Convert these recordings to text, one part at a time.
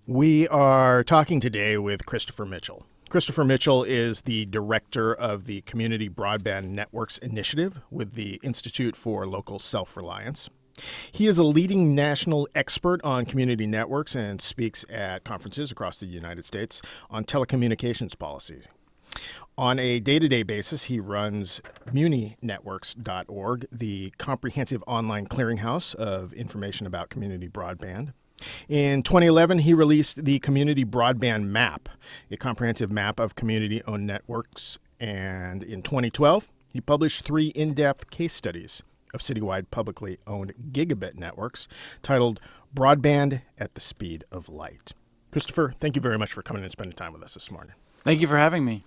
We are talking today with Christopher Mitchell. Christopher Mitchell is the director of the Community Broadband Networks Initiative with the Institute for Local Self-Reliance. He is a leading national expert on community networks and speaks at conferences across the United States on telecommunications policy. On a day-to-day basis, he runs muninetworks.org, the comprehensive online clearinghouse of information about community broadband. In 2011, he released the Community Broadband Map, a comprehensive map of community-owned networks. And in 2012, he published 3 in-depth case studies of citywide publicly owned gigabit networks titled Broadband at the Speed of Light. Christopher, thank you very much for coming and spending time with us this morning. Thank you for having me.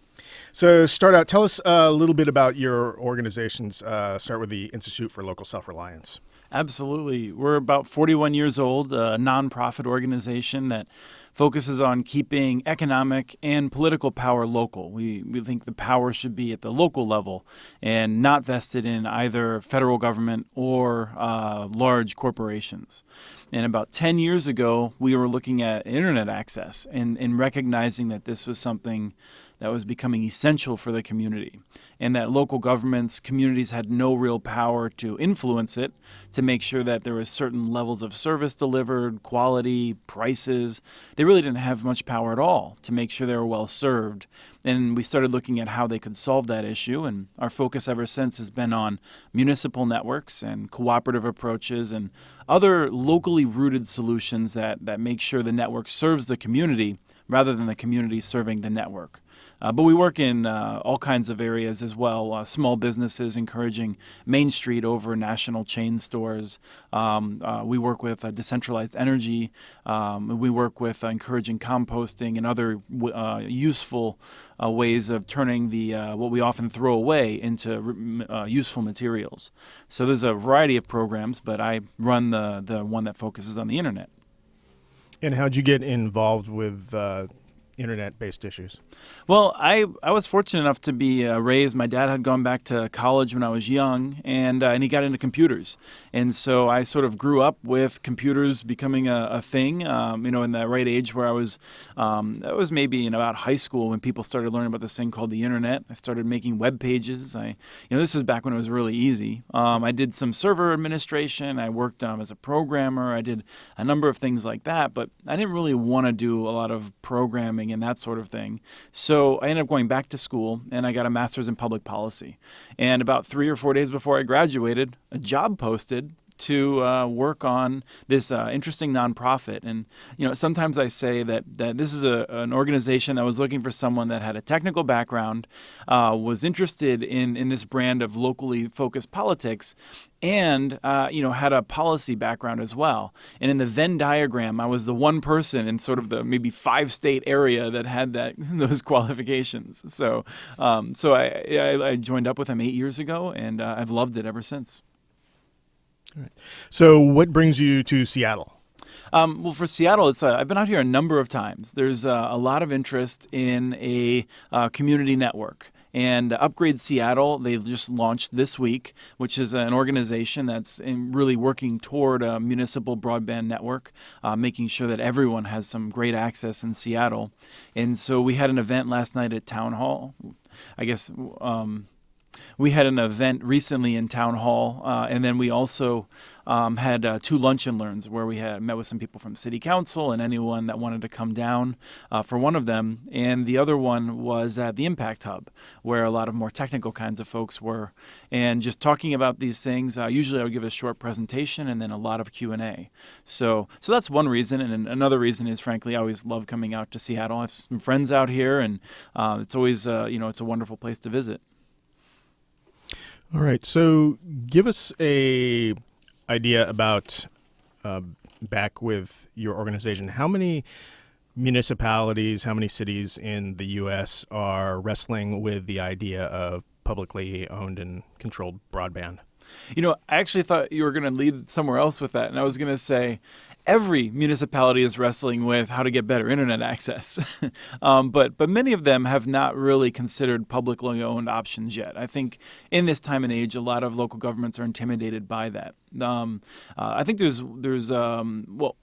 So start out, tell us a little bit about your organizations. Start with the Institute for Local Self-Reliance. Absolutely. We're about 41 years old, a nonprofit organization that focuses on keeping economic and political power local. We think the power should be at the local level and not vested in either federal government or large corporations. And about 10 years ago, we were looking at internet access and recognizing that this was something that was becoming essential for the community, and that local governments, communities had no real power to influence it, to make sure that there was certain levels of service delivered, quality, prices. They really didn't have much power at all to make sure they were well served. And we started looking at how they could solve that issue, and our focus ever since has been on municipal networks and cooperative approaches and other locally rooted solutions that make sure the network serves the community rather than the community serving the network. But we work in all kinds of areas as well. Small businesses, encouraging Main Street over national chain stores. We work with decentralized energy. We work with encouraging composting and other useful ways of turning the what we often throw away into useful materials. So there's a variety of programs, but I run the one that focuses on the internet. And how'd you get involved with internet-based issues? Well, I was fortunate enough to be raised. My dad had gone back to college when I was young, and he got into computers. And so I sort of grew up with computers becoming a thing, in that right age where that was maybe in about high school when people started learning about this thing called the internet. I started making web pages. This was back when it was really easy. I did some server administration. I worked as a programmer. I did a number of things like that, but I didn't really want to do a lot of programming and that sort of thing. So I ended up going back to school, and I got a master's in public policy. And about 3 or 4 days before I graduated, a job posted to work on this interesting nonprofit. And sometimes I say that this is an organization that was looking for someone that had a technical background, was interested in this brand of locally focused politics, and had a policy background as well. And in the Venn diagram, I was the one person in sort of the maybe 5-state area that had those qualifications. So I joined up with them 8 years ago, and I've loved it ever since. All right. So what brings you to Seattle? Well, for Seattle, I've been out here a number of times. There's a lot of interest in a community network. And Upgrade Seattle, they've just launched this week, which is an organization that's really working toward a municipal broadband network, making sure that everyone has some great access in Seattle. And so we had an event last night at Town Hall. We had an event recently in Town Hall, and then we also had 2 lunch and learns where we had met with some people from City Council and anyone that wanted to come down for one of them. And the other one was at the Impact Hub, where a lot of more technical kinds of folks were. And just talking about these things, usually I would give a short presentation and then a lot of Q&A. So that's one reason. And another reason is, frankly, I always love coming out to Seattle. I have some friends out here, and it's always, it's a wonderful place to visit. All right. So give us a idea about back with your organization. How many municipalities, how many cities in the U.S. are wrestling with the idea of publicly owned and controlled broadband? I actually thought you were going to lead somewhere else with that. And I was going to say every municipality is wrestling with how to get better internet access. But many of them have not really considered publicly owned options yet. I think in this time and age, a lot of local governments are intimidated by that. I think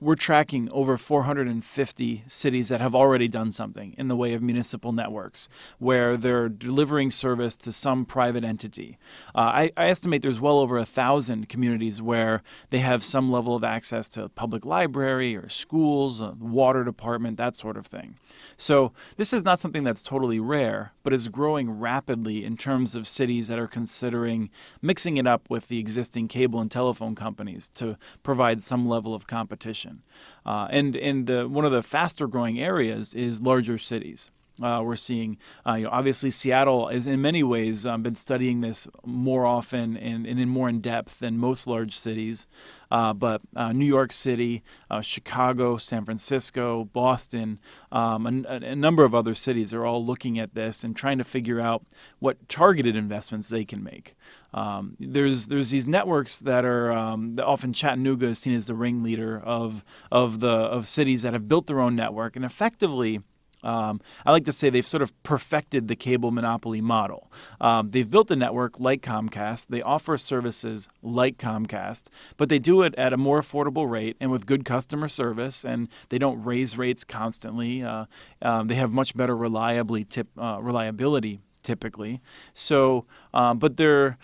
we're tracking over 450 cities that have already done something in the way of municipal networks where they're delivering service to some private entity. I estimate there's well over 1,000 communities where they have some level of access to public library or schools, water department, that sort of thing. So this is not something that's totally rare, but is growing rapidly in terms of cities that are considering mixing it up with the existing cable and telephone companies to provide some level of competition. And one of the faster growing areas is larger cities. We're seeing, obviously Seattle is in many ways been studying this more often and in more in depth than most large cities. But New York City, Chicago, San Francisco, Boston, a number of other cities are all looking at this and trying to figure out what targeted investments they can make. There's these networks that are often Chattanooga is seen as the ringleader of cities that have built their own network, and effectively I like to say they've sort of perfected the cable monopoly model. They've built a network like Comcast. They offer services like Comcast, but they do it at a more affordable rate and with good customer service, and they don't raise rates constantly. They have much better reliability typically. So, but they've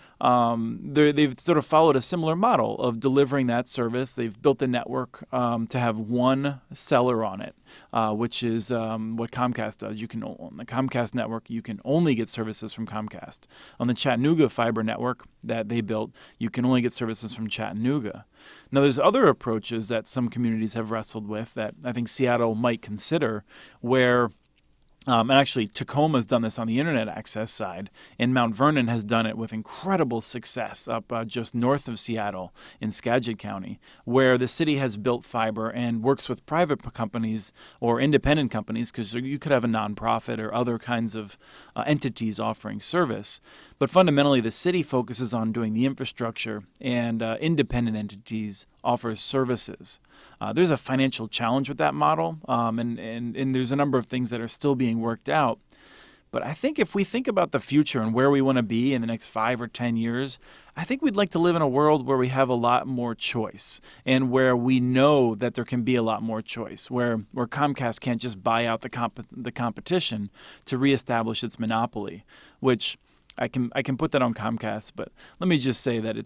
sort of followed a similar model of delivering that service. They've built a network to have one seller on it, which is what Comcast does. On the Comcast network, you can only get services from Comcast. On the Chattanooga fiber network that they built, you can only get services from Chattanooga. Now, there's other approaches that some communities have wrestled with that I think Seattle might consider, where and actually, Tacoma's done this on the internet access side, and Mount Vernon has done it with incredible success up just north of Seattle in Skagit County, where the city has built fiber and works with private companies or independent companies, because you could have a nonprofit or other kinds of entities offering service. But fundamentally, the city focuses on doing the infrastructure, and independent entities offer services. There's a financial challenge with that model, and there's a number of things that are still being worked out. But I think if we think about the future and where we want to be in the next 5 or 10 years, I think we'd like to live in a world where we have a lot more choice and where we know that there can be a lot more choice, where Comcast can't just buy out the competition to reestablish its monopoly, which I can put that on Comcast, but let me just say that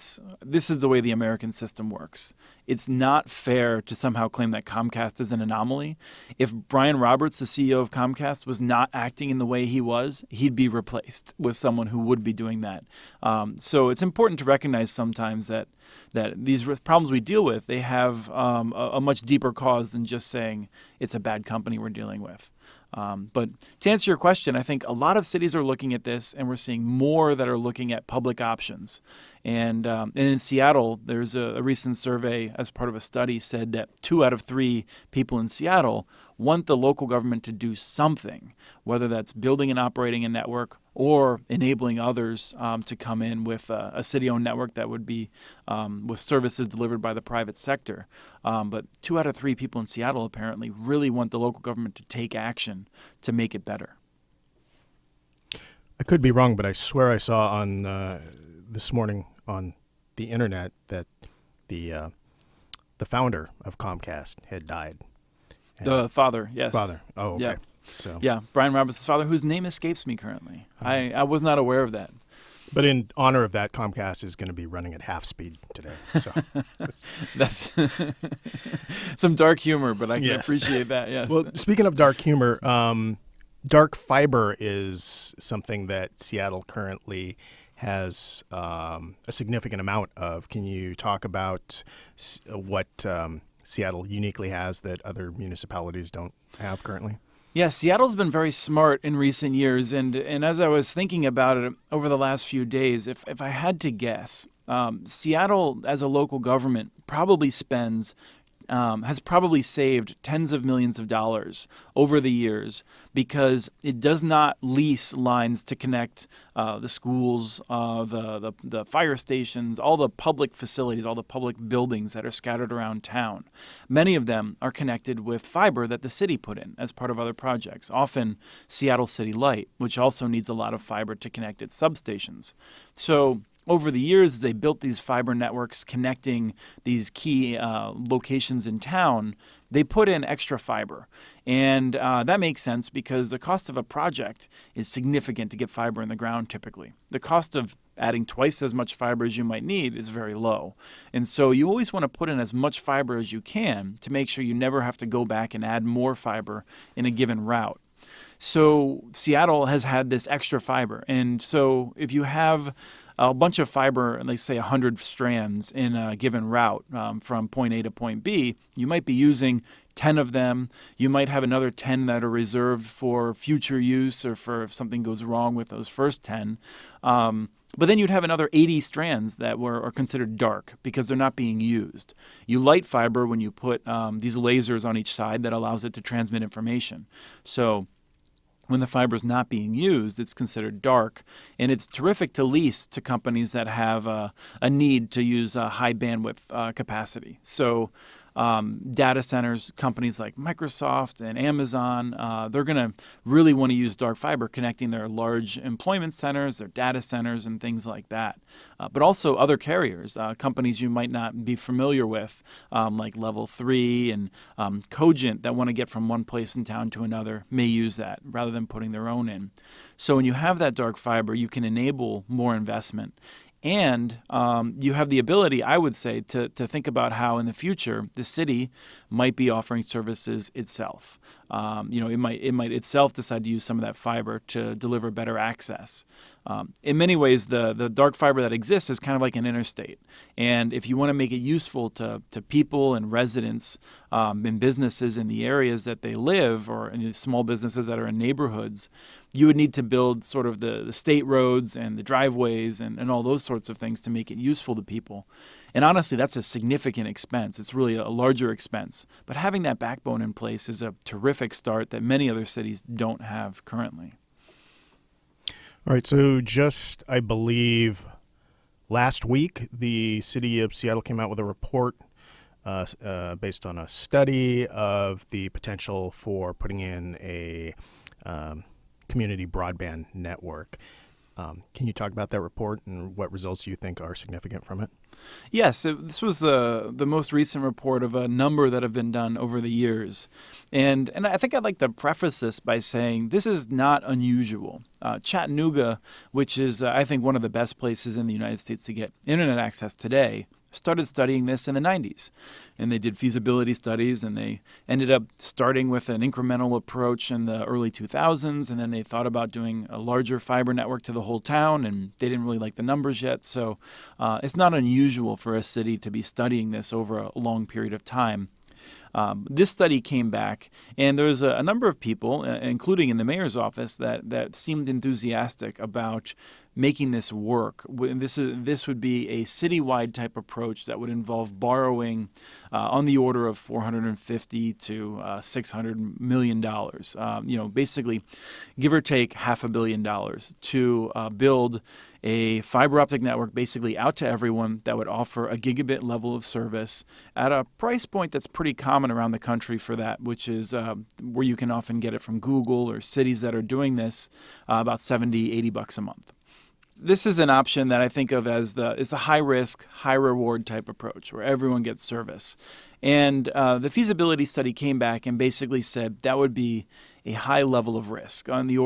this is the way the American system works. It's not fair to somehow claim that Comcast is an anomaly. If Brian Roberts, the CEO of Comcast, was not acting in the way he was, he'd be replaced with someone who would be doing that. So it's important to recognize sometimes that these problems we deal with, they have a much deeper cause than just saying it's a bad company we're dealing with. But to answer your question, I think a lot of cities are looking at this, and we're seeing more that are looking at public options. And in Seattle, there's a recent survey as part of a study said that 2 out of 3 people in Seattle want the local government to do something, whether that's building and operating a network or enabling others to come in with a city-owned network that would be with services delivered by the private sector. But 2 out of 3 people in Seattle apparently really want the local government to take action to make it better. I could be wrong, but I swear I saw on this morning on the internet that the founder of Comcast had died. The father, yes. Father. Oh, okay. Yeah. So yeah, Brian Roberts' father, whose name escapes me currently. I was not aware of that. But in honor of that, Comcast is going to be running at half speed today. So that's some dark humor, but I can appreciate that. Yes. Well, speaking of dark humor, dark fiber is something that Seattle currently has a significant amount of. Can you talk about what Seattle uniquely has that other municipalities don't have currently? Yeah, Seattle's been very smart in recent years, and as I was thinking about it over the last few days, if I had to guess, Seattle as a local government probably spends has probably saved tens of millions of dollars over the years because it does not lease lines to connect the schools, the fire stations, all the public facilities, all the public buildings that are scattered around town. Many of them are connected with fiber that the city put in as part of other projects, often Seattle City Light, which also needs a lot of fiber to connect its substations. So over the years, as they built these fiber networks connecting these key locations in town, they put in extra fiber. And that makes sense because the cost of a project is significant to get fiber in the ground typically. The cost of adding twice as much fiber as you might need is very low. And so you always want to put in as much fiber as you can to make sure you never have to go back and add more fiber in a given route. So Seattle has had this extra fiber. And so if you have a bunch of fiber, let's say 100 strands in a given route from point A to point B, you might be using 10 of them. You might have another 10 that are reserved for future use or for if something goes wrong with those first 10. But then you'd have another 80 strands that are considered dark because they're not being used. You light fiber when you put these lasers on each side that allows it to transmit information. So when the fiber is not being used, it's considered dark, and it's terrific to lease to companies that have a need to use a high bandwidth capacity. So data centers, companies like Microsoft and Amazon, they're going to really want to use dark fiber connecting their large employment centers, their data centers, and things like that. But also other carriers, companies you might not be familiar with, like Level 3 and Cogent that want to get from one place in town to another may use that rather than putting their own in. So when you have that dark fiber, you can enable more investment. And you have the ability, I would say, to think about how in the future the city might be offering services itself. It might itself decide to use some of that fiber to deliver better access. In many ways, the dark fiber that exists is kind of like an interstate. And if you want to make it useful to people and residents and businesses in the areas that they live or in the small businesses that are in neighborhoods, you would need to build sort of the state roads and the driveways and all those sorts of things to make it useful to people. And honestly, that's a significant expense. It's really a larger expense. But having that backbone in place is a terrific start that many other cities don't have currently. All right, so just, I believe, last week, the city of Seattle came out with a report based on a study of the potential for putting in a community broadband network. Can you talk about that report and what results you think are significant from it? Yes, this was the most recent report of a number that have been done over the years. And I think I'd like to preface this by saying this is not unusual. Chattanooga, which is, I think, one of the best places in the United States to get internet access today, started studying this in the 90s. And they did feasibility studies, and they ended up starting with an incremental approach in the early 2000s, and then they thought about doing a larger fiber network to the whole town, and they didn't really like the numbers yet. So it's not unusual for a city to be studying this over a long period of time. This study came back, and there was a number of people, including in the mayor's office, that seemed enthusiastic about making this work. This would be a citywide type approach that would involve borrowing on the order of $450 to $600 million. Basically, give or take $500 million to build a fiber optic network basically out to everyone that would offer a gigabit level of service at a price point that's pretty common around the country for that, which is where you can often get it from Google or cities that are doing this, about $70-$80 a month. This is an option that I think of as the high risk, high reward type approach where everyone gets service. And the feasibility study came back and basically said that would be a high level of risk you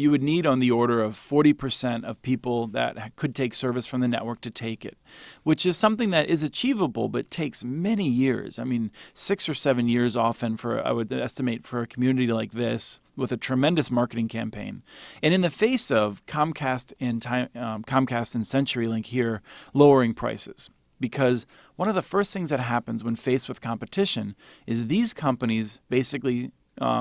would need on the order of 40% of people that could take service from the network to take it, which is something that is achievable but takes many years. I mean, 6 or 7 years often I would estimate for a community like this with a tremendous marketing campaign. And in the face of Comcast and CenturyLink here lowering prices. Because one of the first things that happens when faced with competition is these companies basically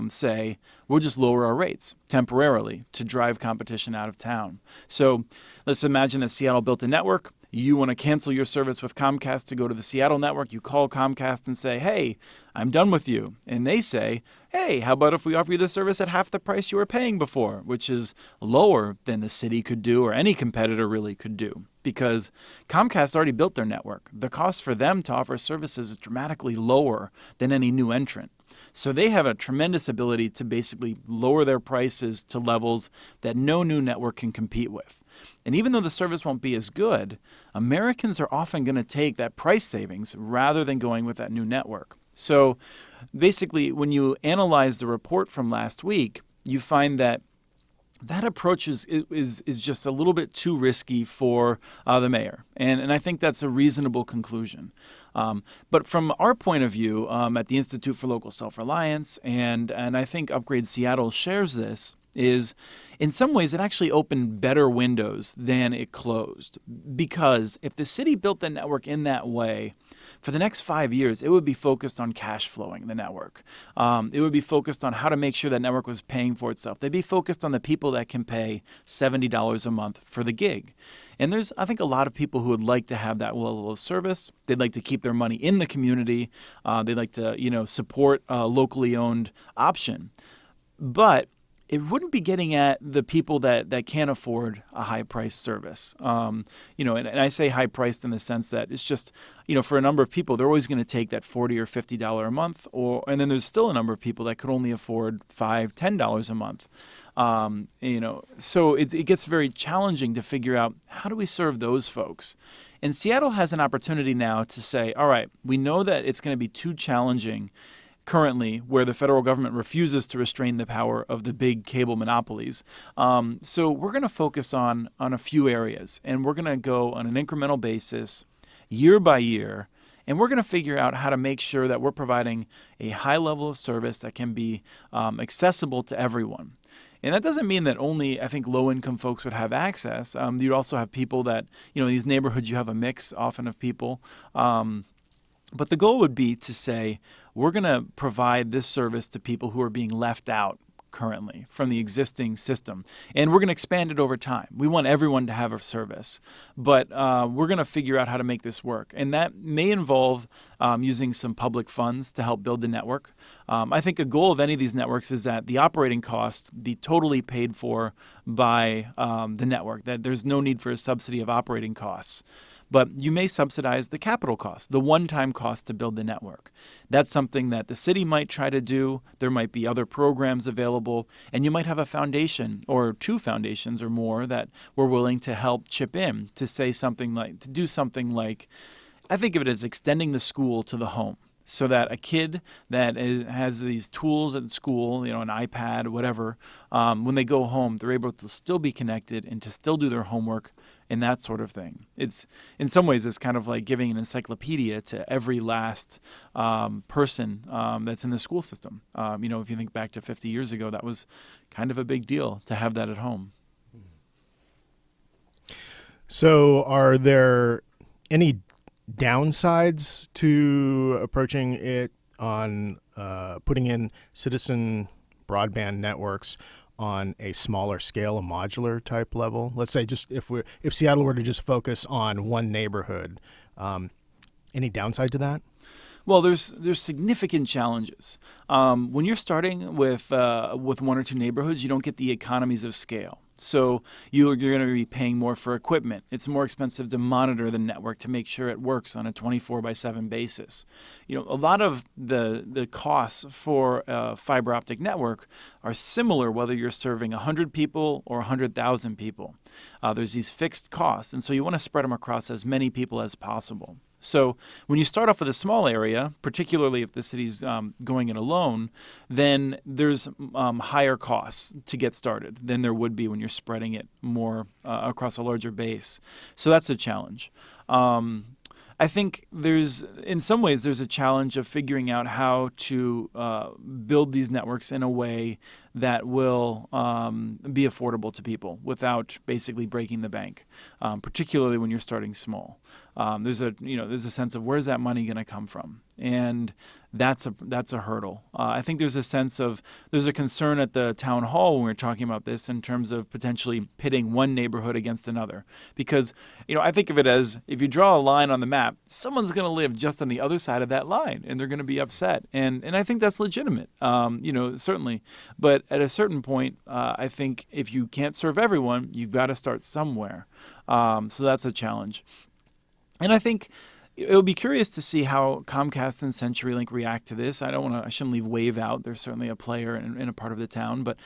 say, we'll just lower our rates temporarily to drive competition out of town. So let's imagine that Seattle built a network. you want to cancel your service with Comcast to go to the Seattle network, you call Comcast and say, hey, I'm done with you. And they say, hey, how about if we offer you the service at half the price you were paying before, which is lower than the city could do or any competitor really could do, because Comcast already built their network. The cost for them to offer services is dramatically lower than any new entrant. So they have a tremendous ability to basically lower their prices to levels that no new network can compete with. And even though the service won't be as good, Americans are often going to take that price savings rather than going with that new network. So basically, when you analyze the report from last week, you find that approach is just a little bit too risky for the mayor. And I think that's a reasonable conclusion. But from our point of view at the Institute for Local Self-Reliance, and I think Upgrade Seattle shares this, is in some ways it actually opened better windows than it closed. Because if the city built the network in that way, for the next 5 years, it would be focused on cash flowing the network. It would be focused on how to make sure that network was paying for itself. They'd be focused on the people that can pay $70 a month for the gig. And there's, I think, a lot of people who would like to have that level of service. They'd like to keep their money in the community. They'd like to, support a locally owned option. But it wouldn't be getting at the people that can't afford a high-priced service. And I say high-priced in the sense that it's just, for a number of people, they're always going to take that $40 or $50 a month, and then there's still a number of people that could only afford $5, $10 a month. So it gets very challenging to figure out how do we serve those folks. And Seattle has an opportunity now to say, all right, we know that it's going to be too challenging currently, where the federal government refuses to restrain the power of the big cable monopolies. So we're going to focus on a few areas, and we're going to go on an incremental basis, year by year, and we're going to figure out how to make sure that we're providing a high level of service that can be accessible to everyone. And that doesn't mean that only, I think, low-income folks would have access. You'd also have people that, in these neighborhoods, you have a mix often of people. But the goal would be to say, we're going to provide this service to people who are being left out currently from the existing system. And we're going to expand it over time. We want everyone to have a service. But we're going to figure out how to make this work. And that may involve using some public funds to help build the network. I think a goal of any of these networks is that the operating costs be totally paid for by the network, that there's no need for a subsidy of operating costs. But you may subsidize the capital cost, the one-time cost to build the network. That's something that the city might try to do. There might be other programs available, and you might have a foundation or two foundations or more that were willing to help chip in to do something like, I think of it as extending the school to the home. So that a kid that has these tools at school, an iPad, whatever, when they go home, they're able to still be connected and to still do their homework and that sort of thing. It's, in some ways, it's kind of like giving an encyclopedia to every last person that's in the school system. If you think back to 50 years ago, that was kind of a big deal to have that at home. So are there any downsides to approaching it on putting in citizen broadband networks on a smaller scale, a modular type level? Let's say just if Seattle were to just focus on one neighborhood, any downside to that? Well, there's significant challenges. When you're starting with one or two neighborhoods, you don't get the economies of scale. So you're going to be paying more for equipment. It's more expensive to monitor the network to make sure it works on a 24/7 basis. A lot of the costs for a fiber optic network are similar whether you're serving 100 people or 100,000 people. There's these fixed costs, and so you want to spread them across as many people as possible. So when you start off with a small area, particularly if the city's going it alone, then there's higher costs to get started than there would be when you're spreading it more across a larger base. So that's a challenge. I think in some ways, there's a challenge of figuring out how to build these networks in a way that will be affordable to people without basically breaking the bank, particularly when you're starting small. There's a sense of where's that money going to come from? and that's a hurdle. I think there's a concern at the town hall when we're talking about this in terms of potentially pitting one neighborhood against another, because I think of it as, if you draw a line on the map, someone's going to live just on the other side of that line, and they're going to be upset, and I think that's legitimate, certainly. But at a certain point, I think if you can't serve everyone, you've got to start somewhere. So that's a challenge, and I think it'll be curious to see how Comcast and CenturyLink react to this. I shouldn't leave Wave out. They're certainly a player in a part of the town, but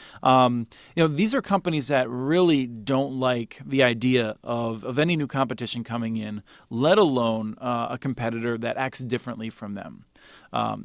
these are companies that really don't like the idea of any new competition coming in, let alone a competitor that acts differently from them.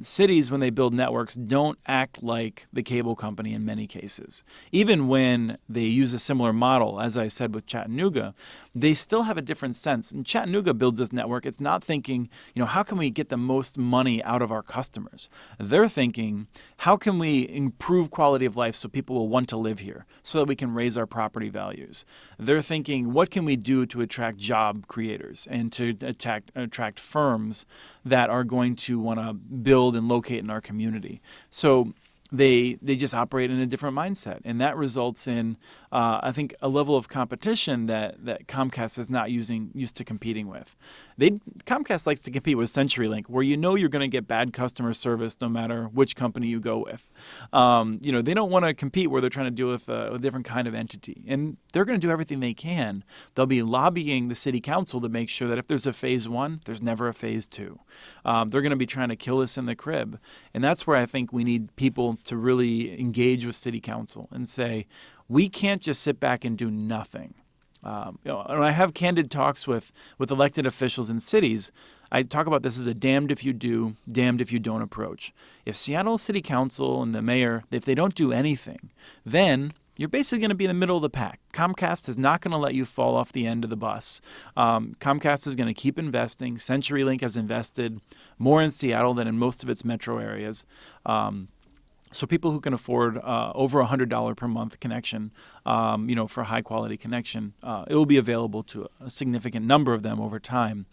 Cities, when they build networks, don't act like the cable company in many cases. Even when they use a similar model, as I said with Chattanooga, they still have a different sense. And Chattanooga builds this network. It's not thinking, how can we get the most money out of our customers? They're thinking, how can we improve quality of life so people will want to live here, so that we can raise our property values? They're thinking, what can we do to attract job creators and to attract firms that are going to want to build and locate in our community? So they just operate in a different mindset, and that results in I think a level of competition that Comcast is not used to competing with. Comcast likes to compete with CenturyLink, where you're going to get bad customer service no matter which company you go with. They don't want to compete where they're trying to deal with a different kind of entity, and they're going to do everything they can. They'll be lobbying the city council to make sure that if there's a phase 1, there's never a phase 2. They're going to be trying to kill us in the crib, and that's where I think we need people to really engage with city council and say, we can't just sit back and do nothing. When I have candid talks with elected officials in cities, I talk about this as a damned if you do, damned if you don't approach. If Seattle City Council and the mayor, if they don't do anything, then you're basically going to be in the middle of the pack. Comcast is not going to let you fall off the end of the bus. Comcast is going to keep investing. CenturyLink has invested more in Seattle than in most of its metro areas. So people who can afford over $100 per month connection, for a high quality connection, it will be available to a significant number of them over time.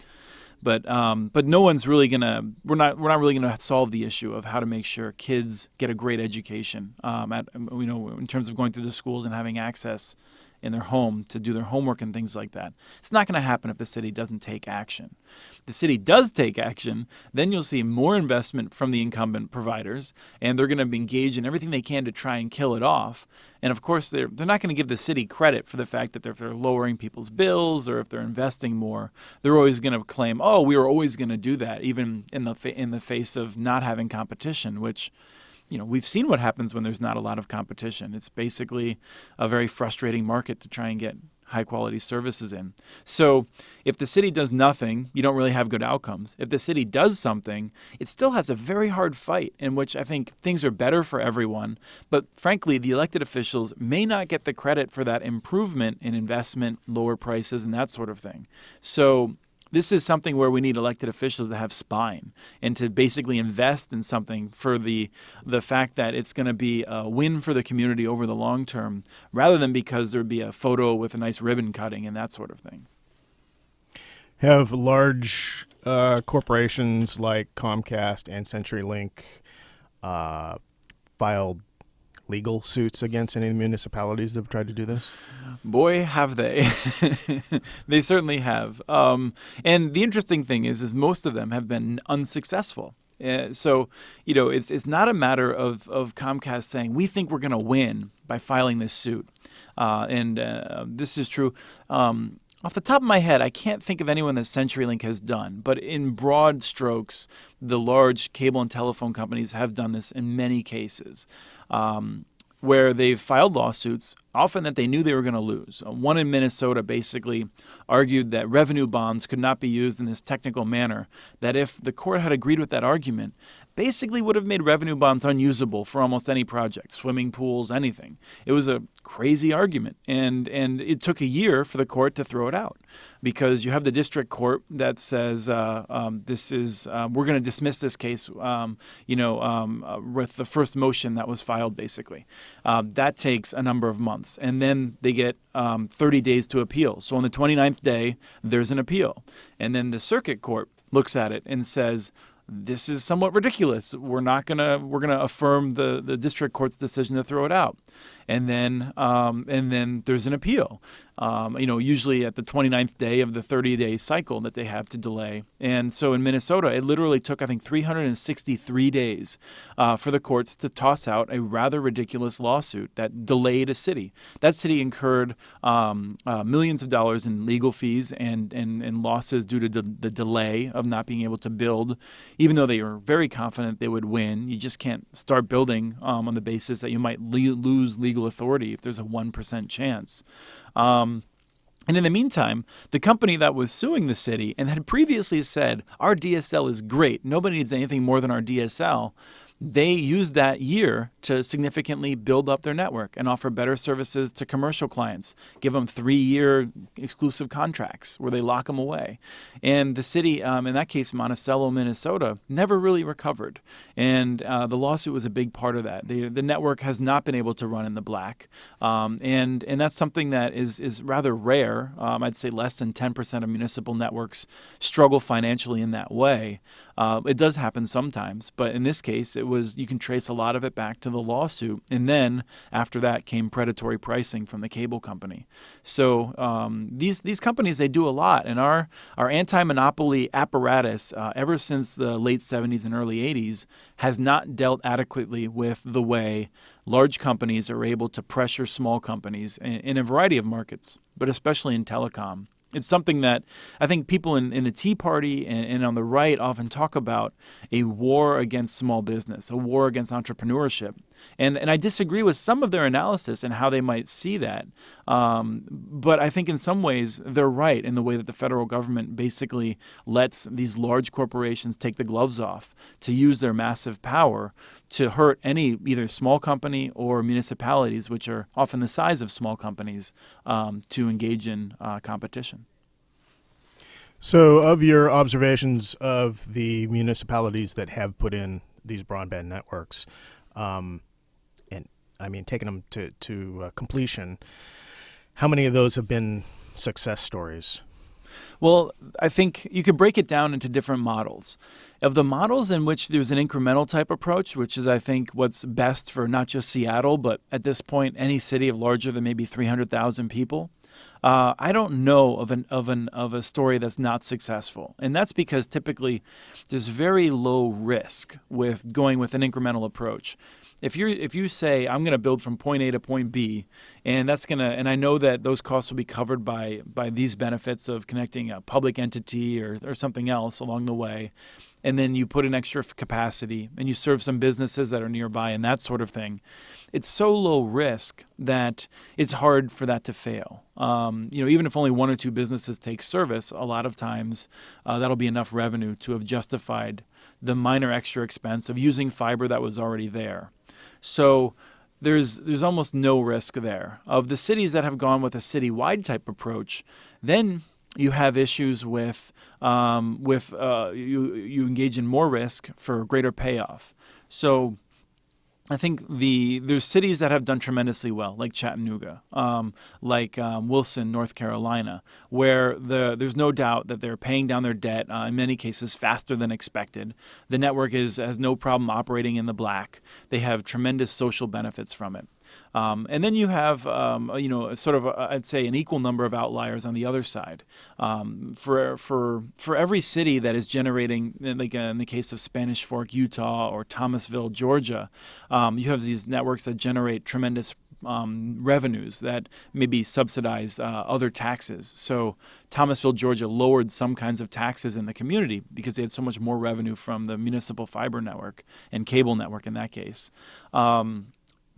But no one's really we're not really gonna solve the issue of how to make sure kids get a great education, in terms of going through the schools and having access in their home to do their homework and things like that. It's not going to happen if the city doesn't take action. If the city does take action, then you'll see more investment from the incumbent providers, and they're going to be engaged in everything they can to try and kill it off. And of course, they're not going to give the city credit for the fact that if they're lowering people's bills or if they're investing more, they're always going to claim, oh, we were always going to do that, even in the face of not having competition, which we've seen what happens when there's not a lot of competition. It's basically a very frustrating market to try and get high-quality services in. So if the city does nothing, you don't really have good outcomes. If the city does something, it still has a very hard fight in which I think things are better for everyone. But frankly, the elected officials may not get the credit for that improvement in investment, lower prices, and that sort of thing. So this is something where we need elected officials to have spine and to basically invest in something for the fact that it's going to be a win for the community over the long term, rather than because there'd be a photo with a nice ribbon cutting and that sort of thing. Have large corporations like Comcast and CenturyLink filed legal suits against any municipalities that have tried to do this? Boy, have they. They certainly have. And the interesting thing is most of them have been unsuccessful. So, it's not a matter of Comcast saying, we think we're going to win by filing this suit. This is true. Off the top of my head, I can't think of anyone that CenturyLink has done, but in broad strokes, the large cable and telephone companies have done this in many cases, where they've filed lawsuits, often that they knew they were going to lose. One in Minnesota basically argued that revenue bonds could not be used in this technical manner, that if the court had agreed with that argument, basically would have made revenue bonds unusable for almost any project, swimming pools, anything. It was a crazy argument, and it took a year for the court to throw it out, because you have the district court that says we're going to dismiss this case, with the first motion that was filed, basically. That takes a number of months, and then they get 30 days to appeal. So on the 29th day, there's an appeal, and then the circuit court looks at it and says, this is somewhat ridiculous. We're gonna affirm the district court's decision to throw it out. And then there's an appeal. Usually at the 29th day of the 30-day cycle that they have to delay. And so in Minnesota, it literally took, I think, 363 days for the courts to toss out a rather ridiculous lawsuit that delayed a city. That city incurred millions of dollars in legal fees and losses due to the delay of not being able to build, even though they were very confident they would win. You just can't start building on the basis that you might lose legal authority if there's a 1% chance. And in the meantime, the company that was suing the city and had previously said, our DSL is great, nobody needs anything more than our DSL, they used that year to significantly build up their network and offer better services to commercial clients, give them 3-year exclusive contracts where they lock them away. And the city, in that case, Monticello, Minnesota, never really recovered. And the lawsuit was a big part of that. The network has not been able to run in the black. And that's something that is rather rare. I'd say less than 10% of municipal networks struggle financially in that way. It does happen sometimes, but in this case, you can trace a lot of it back to the lawsuit, and then after that came predatory pricing from the cable company. So these companies, they do a lot, and our anti-monopoly apparatus, ever since the late 70s and early 80s, has not dealt adequately with the way large companies are able to pressure small companies in a variety of markets, but especially in telecom. It's something that I think people in the Tea Party and on the right often talk about, a war against small business, a war against entrepreneurship. And I disagree with some of their analysis and how they might see that. But I think in some ways they're right in the way that the federal government basically lets these large corporations take the gloves off to use their massive power to hurt any either small company or municipalities, which are often the size of small companies, to engage in competition. So, of your observations of the municipalities that have put in these broadband networks, and I mean taking them to completion, how many of those have been success stories? Well, I think you could break it down into different models. Of the models in which there's an incremental type approach, which is, I think, what's best for not just Seattle, but at this point, any city of larger than maybe 300,000 people, I don't know of a story that's not successful, and that's because typically there's very low risk with going with an incremental approach. If you say I'm going to build from point A to point B, and I know that those costs will be covered by these benefits of connecting a public entity or something else along the way, and then you put in extra capacity and you serve some businesses that are nearby and that sort of thing, it's so low risk that it's hard for that to fail. Even if only 1 or 2 businesses take service, a lot of times that'll be enough revenue to have justified the minor extra expense of using fiber that was already there. So there's almost no risk there. Of the cities that have gone with a citywide type approach, then you have issues with you engage in more risk for greater payoff. So I think there's cities that have done tremendously well, like Chattanooga, like Wilson, North Carolina, where there's no doubt that they're paying down their debt, in many cases faster than expected. The network has no problem operating in the black. They have tremendous social benefits from it. And then you have, I'd say an equal number of outliers on the other side. For every city that is generating, like in the case of Spanish Fork, Utah, or Thomasville, Georgia, you have these networks that generate tremendous revenues that maybe subsidize other taxes. So Thomasville, Georgia lowered some kinds of taxes in the community because they had so much more revenue from the municipal fiber network and cable network in that case.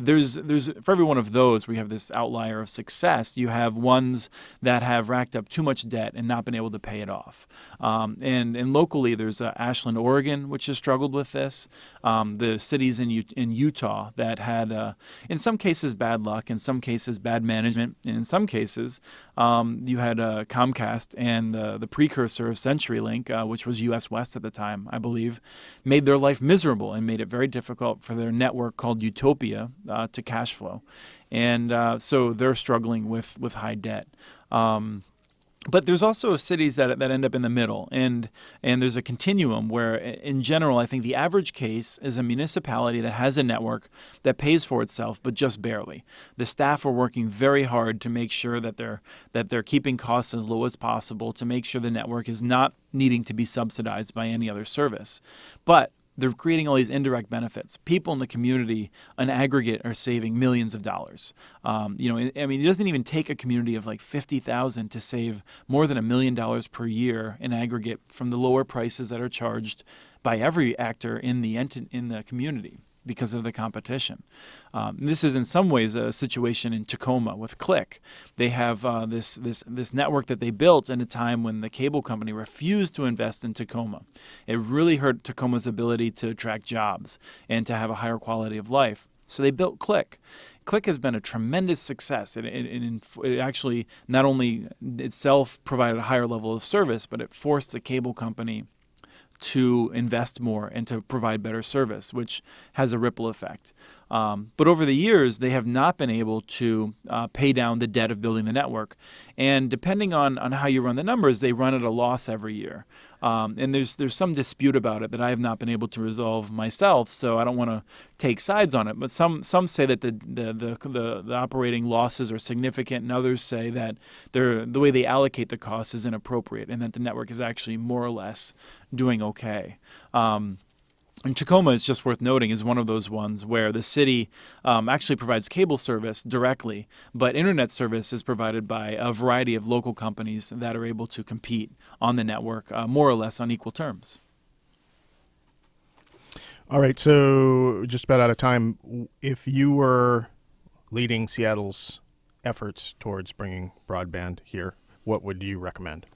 There's for every one of those, we have this outlier of success. You have ones that have racked up too much debt and not been able to pay it off. And locally, there's Ashland, Oregon, which has struggled with this. The cities in Utah that had, in some cases, bad luck, in some cases, bad management, and in some cases, you had Comcast and the precursor of CenturyLink, which was US West at the time, I believe, made their life miserable and made it very difficult for their network called Utopia to cash flow. And so they're struggling with high debt. But there's also cities that end up in the middle, and there's a continuum where, in general, I think the average case is a municipality that has a network that pays for itself, but just barely. The staff are working very hard to make sure that they're keeping costs as low as possible, to make sure the network is not needing to be subsidized by any other service. But they're creating all these indirect benefits. People in the community, on aggregate, are saving millions of dollars. I mean, it doesn't even take a community of like 50,000 to save more than $1 million per year in aggregate from the lower prices that are charged by every actor in the community because of the competition. This is in some ways a situation in Tacoma with Click. They have this network that they built in a time when the cable company refused to invest in Tacoma. It really hurt Tacoma's ability to attract jobs and to have a higher quality of life. So they built Click. Click has been a tremendous success. It actually not only itself provided a higher level of service, but it forced the cable company to invest more and to provide better service, which has a ripple effect. But over the years, they have not been able to pay down the debt of building the network. And depending on how you run the numbers, they run at a loss every year. And there's some dispute about it that I have not been able to resolve myself, so I don't want to take sides on it. But some say that the operating losses are significant, and others say that the way they allocate the costs is inappropriate, and that the network is actually more or less doing okay. And Tacoma, it's just worth noting, is one of those ones where the city actually provides cable service directly, but internet service is provided by a variety of local companies that are able to compete on the network more or less on equal terms. All right, so just about out of time. If you were leading Seattle's efforts towards bringing broadband here, what would you recommend?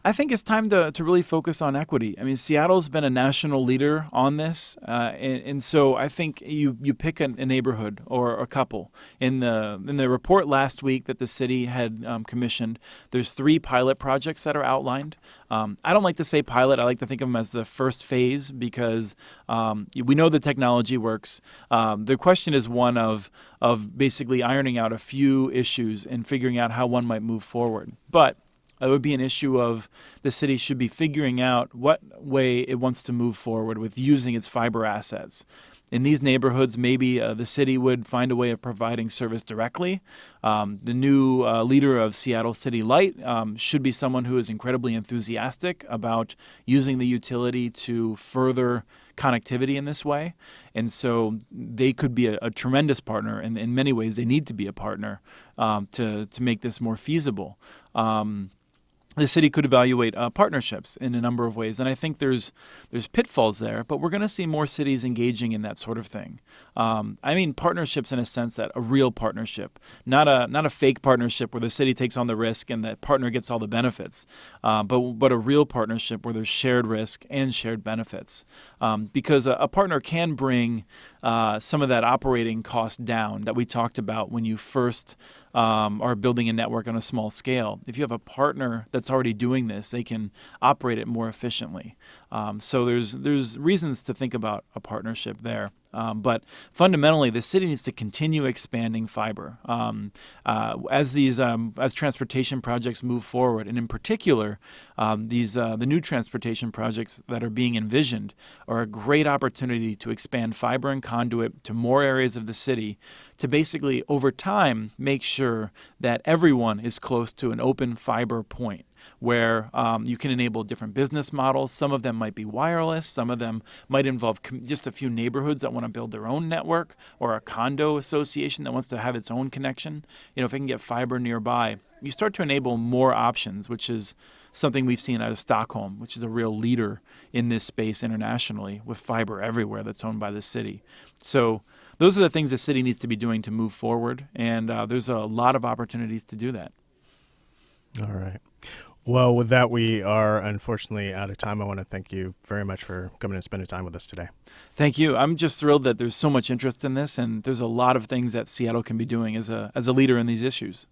I think it's time to really focus on equity. I mean, Seattle's been a national leader on this, and so I think you pick a neighborhood or a couple. In the report last week that the city had commissioned, there's 3 pilot projects that are outlined. I don't like to say pilot. I like to think of them as the first phase because we know the technology works. The question is one of basically ironing out a few issues and figuring out how one might move forward. But it would be an issue of the city should be figuring out what way it wants to move forward with using its fiber assets. In these neighborhoods, maybe the city would find a way of providing service directly. The new leader of Seattle City Light should be someone who is incredibly enthusiastic about using the utility to further connectivity in this way. And so they could be a tremendous partner. And in many ways, they need to be a partner to make this more feasible. The city could evaluate partnerships in a number of ways, and I think there's pitfalls there, but we're going to see more cities engaging in that sort of thing. I mean partnerships in a sense that a real partnership, not a fake partnership where the city takes on the risk and the partner gets all the benefits, but a real partnership where there's shared risk and shared benefits, because a partner can bring some of that operating cost down that we talked about when you first are building a network on a small scale. If you have a partner that's already doing this, they can operate it more efficiently. So there's reasons to think about a partnership there. But fundamentally, the city needs to continue expanding fiber as transportation projects move forward, and in particular, the new transportation projects that are being envisioned are a great opportunity to expand fiber and conduit to more areas of the city to basically, over time, make sure that everyone is close to an open fiber point, where you can enable different business models. Some of them might be wireless. Some of them might involve just a few neighborhoods that want to build their own network, or a condo association that wants to have its own connection. If I can get fiber nearby, you start to enable more options, which is something we've seen out of Stockholm, which is a real leader in this space internationally with fiber everywhere that's owned by the city. So those are the things the city needs to be doing to move forward, and there's a lot of opportunities to do that. All right. Well, with that, we are unfortunately out of time. I want to thank you very much for coming and spending time with us today. Thank you. I'm just thrilled that there's so much interest in this, and there's a lot of things that Seattle can be doing as a leader in these issues.